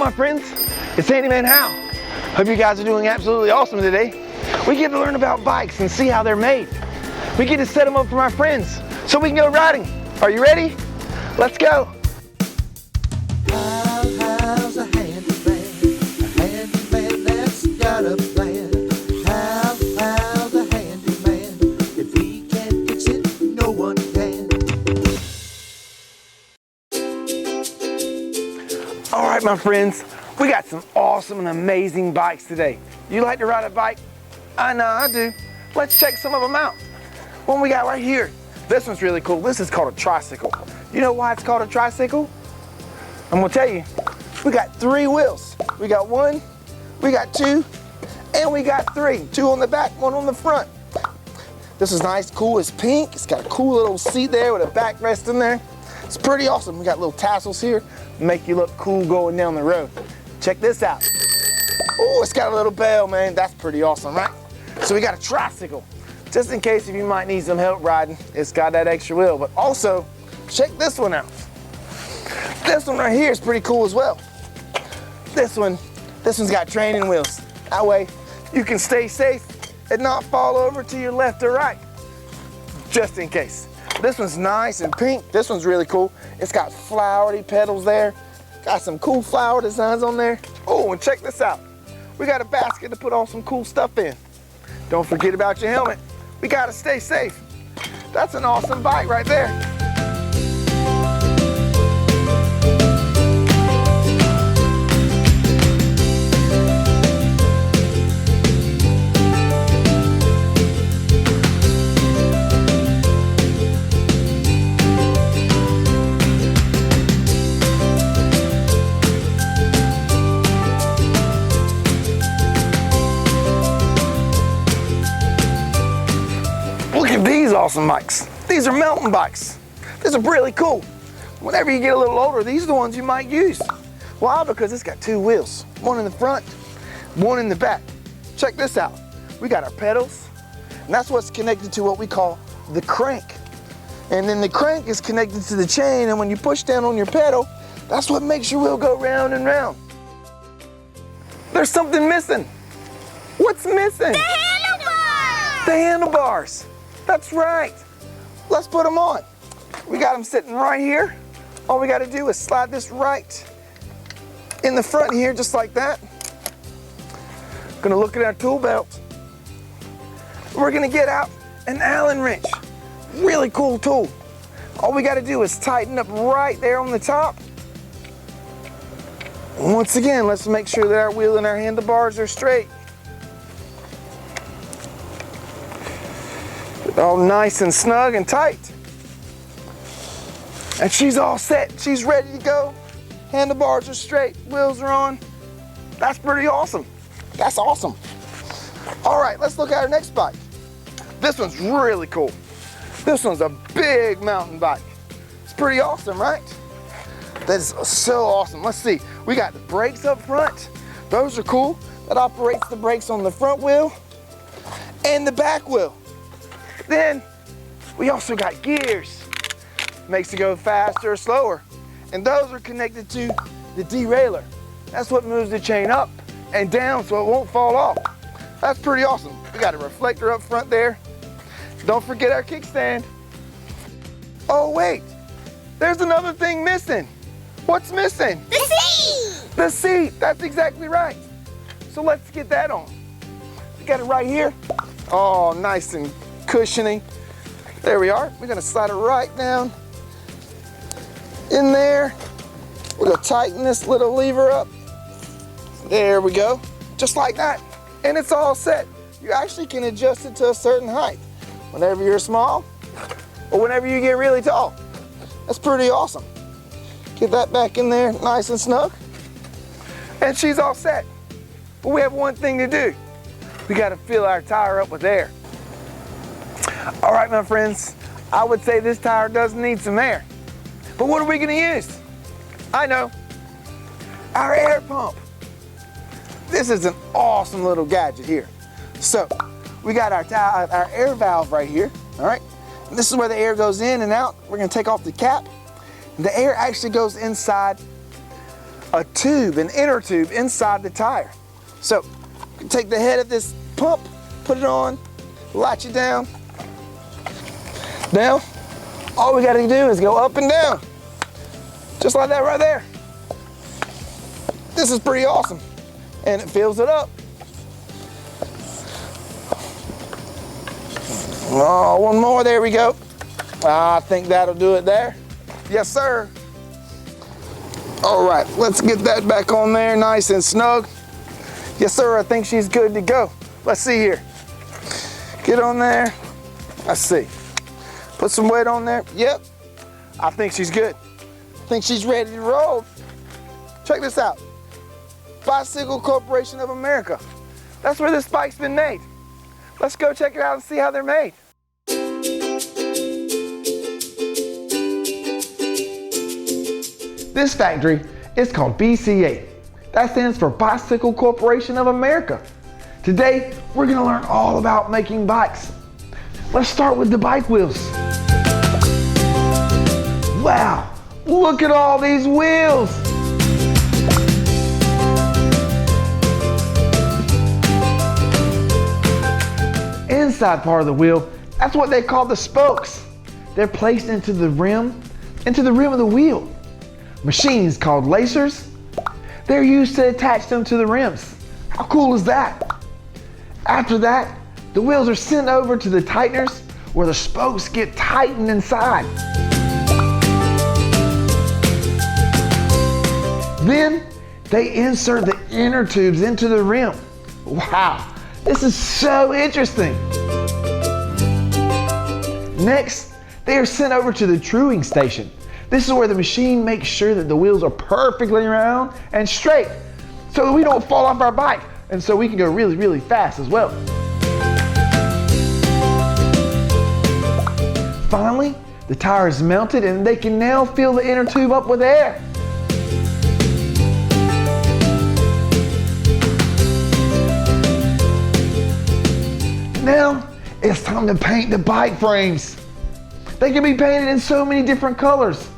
my friends, it's Handyman Hal. Hope you guys are doing absolutely awesome today. We get to learn about bikes and see how they're made. We get to set them up for my friends so we can go riding. Are you ready? Let's go. Hal's a handyman that's got a plan. Hal's a handyman. If he can't fix it, no one can. All right, my friends, we got some awesome and amazing bikes today. You like to ride a bike? I know I do. Let's check some of them out. One we got right here. This one's really cool. This is called a tricycle. You know why it's called a tricycle? I'm gonna tell you. We got 3 wheels. We got 1, we got 2, and we got 3. 2 on the back, 1 on the front. This is nice, cool. It's pink. It's got a cool little seat there with a backrest in there. It's pretty awesome. We got little tassels here, make you look cool going down the road. Check this out. Oh, it's got a little bell, man. That's pretty awesome, right? So we got a tricycle. Just in case if you might need some help riding, it's got that extra wheel. But also, check this one out. This one right here is pretty cool as well. This one's got training wheels. That way you can stay safe and not fall over to your left or right, just in case. This one's nice and pink. This one's really cool. It's got flowery petals there. Got some cool flower designs on there. Oh, and check this out. We got a basket to put all some cool stuff in. Don't forget about your helmet. We gotta stay safe. That's an awesome bike right there. Look at these awesome bikes. These are mountain bikes. These are really cool. Whenever you get a little older, these are the ones you might use. Why? Because it's got 2 wheels. 1 in the front, 1 in the back. Check this out. We got our pedals, and that's what's connected to what we call the crank. And then the crank is connected to the chain, and when you push down on your pedal, that's what makes your wheel go round and round. There's something missing. What's missing? The handlebars! The handlebars. That's right. Let's put them on. We got them sitting right here. All we got to do is slide this right in the front here, just like that. Gonna look at our tool belt. We're gonna get out an Allen wrench. Really cool tool. All we got to do is tighten up right there on the top. Once again, let's make sure that our wheel and our handlebars are straight. All nice and snug and tight. And she's all set. She's ready to go. Handlebars are straight, wheels are on. That's pretty awesome. That's awesome. All right, let's look at our next bike. This one's really cool. This one's a big mountain bike. It's pretty awesome, right? That is so awesome. Let's see. We got the brakes up front. Those are cool. That operates the brakes on the front wheel and the back wheel. Then we also got gears. Makes it go faster or slower. And those are connected to the derailleur. That's what moves the chain up and down so it won't fall off. That's pretty awesome. We got a reflector up front there. Don't forget our kickstand. Oh wait, there's another thing missing. What's missing? The seat! The seat, that's exactly right. So let's get that on. We got it right here. Oh, nice and cushiony. There we are. We're gonna slide it right down in there. We're gonna tighten this little lever up. There we go, just like that. And it's all set. You actually can adjust it to a certain height whenever you're small or whenever you get really tall. That's pretty awesome. Get that back in there nice and snug. And she's all set. But we have one thing to do. We gotta fill our tire up with air. All right, my friends, I would say this tire does need some air. But what are we gonna use? I know, our air pump. This is an awesome little gadget here. So, we got our air valve right here, all right? And this is where the air goes in and out. We're gonna take off the cap. The air actually goes inside a tube, an inner tube inside the tire. So take the head of this pump, put it on, latch it down. Now, all we gotta do is go up and down. Just like that right there. This is pretty awesome. And it fills it up. Oh, one more, there we go. I think that'll do it there. Yes, sir. All right, let's get that back on there nice and snug. Yes, sir, I think she's good to go. Let's see here. Get on there. Let's see. Put some weight on there. Yep, I think she's good. I think she's ready to roll. Check this out. Bicycle Corporation of America. That's where this bike's been made. Let's go check it out and see how they're made. This factory is called BCA. That stands for Bicycle Corporation of America. Today, we're gonna learn all about making bikes. Let's start with the bike wheels. Wow, look at all these wheels. Inside part of the wheel, that's what they call the spokes. They're placed into the rim of the wheel. Machines called lacers, they're used to attach them to the rims. How cool is that? After that, the wheels are sent over to the tighteners where the spokes get tightened inside. Then they insert the inner tubes into the rim. Wow, this is so interesting. Next, they are sent over to the truing station. This is where the machine makes sure that the wheels are perfectly round and straight so that we don't fall off our bike and so we can go really, really fast as well. Finally, the tire is mounted and they can now fill the inner tube up with air. Now, it's time to paint the bike frames. They can be painted in so many different colors.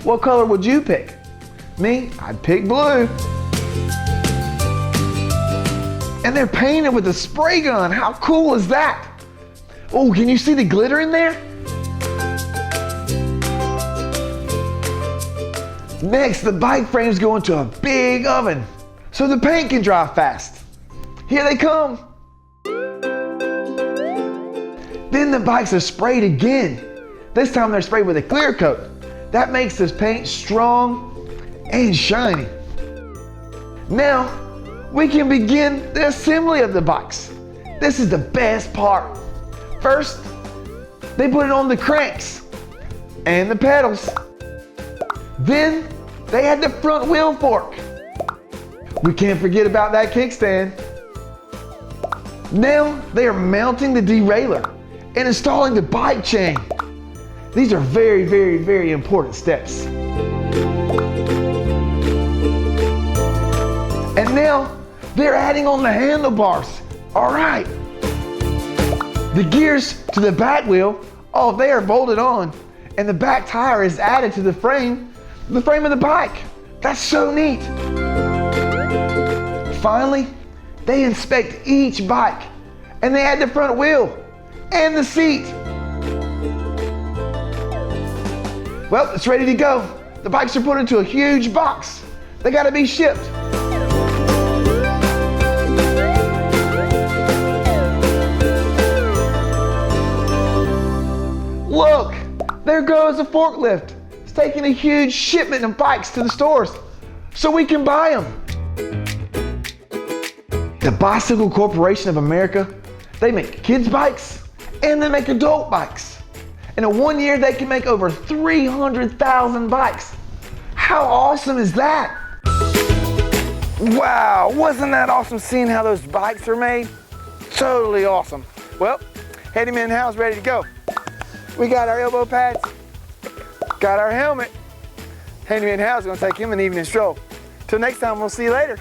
What color would you pick? Me, I'd pick blue. And they're painted with a spray gun. How cool is that? Oh, can you see the glitter in there? Next, the bike frames go into a big oven so the paint can dry fast. Here they come. Then the bikes are sprayed again. This time they're sprayed with a clear coat. That makes this paint strong and shiny. Now, we can begin the assembly of the bikes. This is the best part. First, they put it on the cranks and the pedals. Then, they add the front wheel fork. We can't forget about that kickstand. Now, they are mounting the derailleur and installing the bike chain. These are very, very, very important steps. And now, they're adding on the handlebars. All right. The gears to the back wheel, oh, they are bolted on, and the back tire is added to the frame of the bike. That's so neat. Finally, they inspect each bike, and they add the front wheel and the seat. Well, it's ready to go. The bikes are put into a huge box. They gotta be shipped. Look, there goes a forklift. It's taking a huge shipment of bikes to the stores so we can buy them. The Bicycle Corporation of America, they make kids' bikes and they make adult bikes. And in 1 year, they can make over 300,000 bikes. How awesome is that? Wow, wasn't that awesome seeing how those bikes are made? Totally awesome. Well, Handyman Hal's ready to go. We got our elbow pads, got our helmet. Handyman Hal's gonna take him an evening stroll. Till next time, we'll see you later.